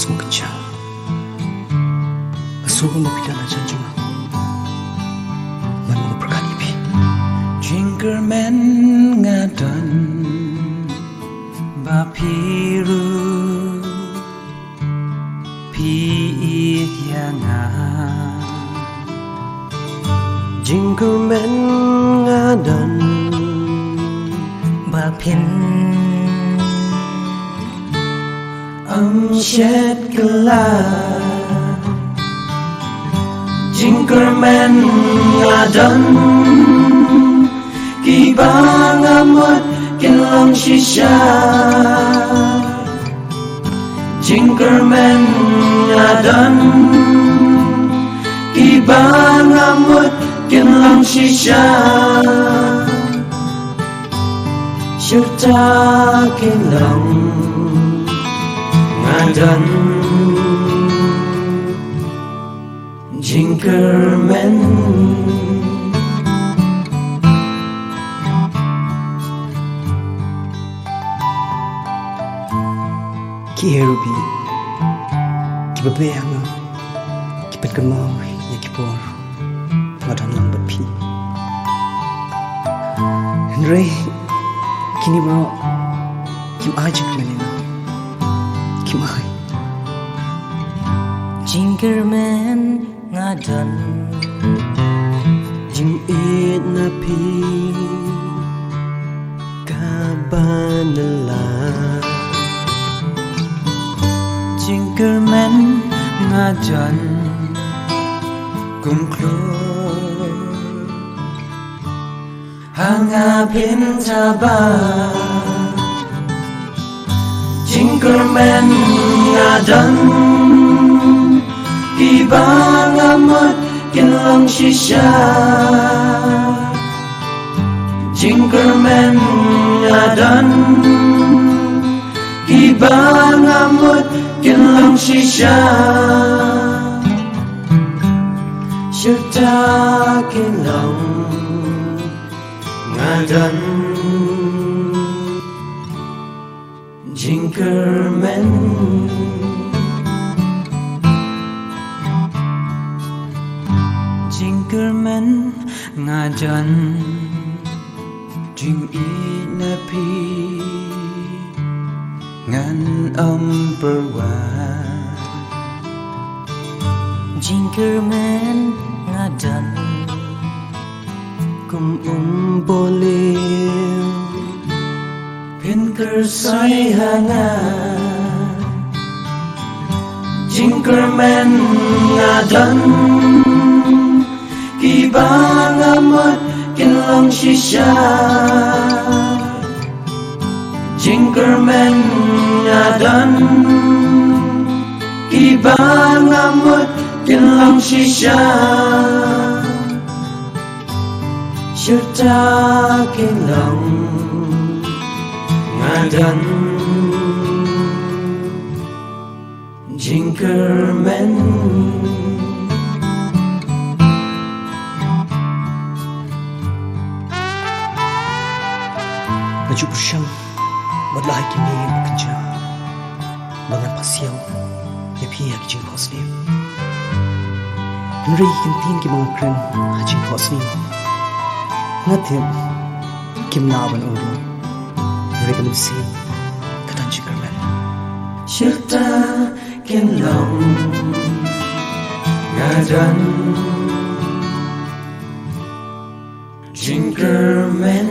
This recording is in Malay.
mo kacang asuhan mo pita na dyan cuma man mo perkalipi Jinkerman ngadon bapiru piit yangan Jinkerman ngadon bapin shed kelar Jinkerman ngadon kibang amot kinlang shisha Jinkerman ngadon kibang amot kinlang shisha Syurta kinlang ngadon Jinkerman ki herubi ki babayang ki penkamau ya ki por ngadon lang bapi Henry kini mau kim ajak menina kim ai Jinkerman ngadon jing it na pi kabanala Jinkerman ngadon kumklor hangapin tabah Jinkerman ngadon kibang amot kinlang shisha Jinkerman ngadon kibang amot kinlang shisha Syurta kinlang ngadon Jinkerman Jinkerman ngadon jing inapi ngan perwa Jinkerman ngadon kum boleh pinker say hanga Jinkerman ngadon kibang amot kinlang shisha Jinkerman ngadon kibang amot kinlang shisha Syurta kinlang ngadon Jinkerman Baju bersam Wadlah kini bekerja Bangan pasiau Ya pihak jing koslim Henry kentin ki mga kren Jing koslim Ngatim Kim naban ulo Henry kalimsi Katan Jinkerman Syurta kinlang ngadon Jinkerman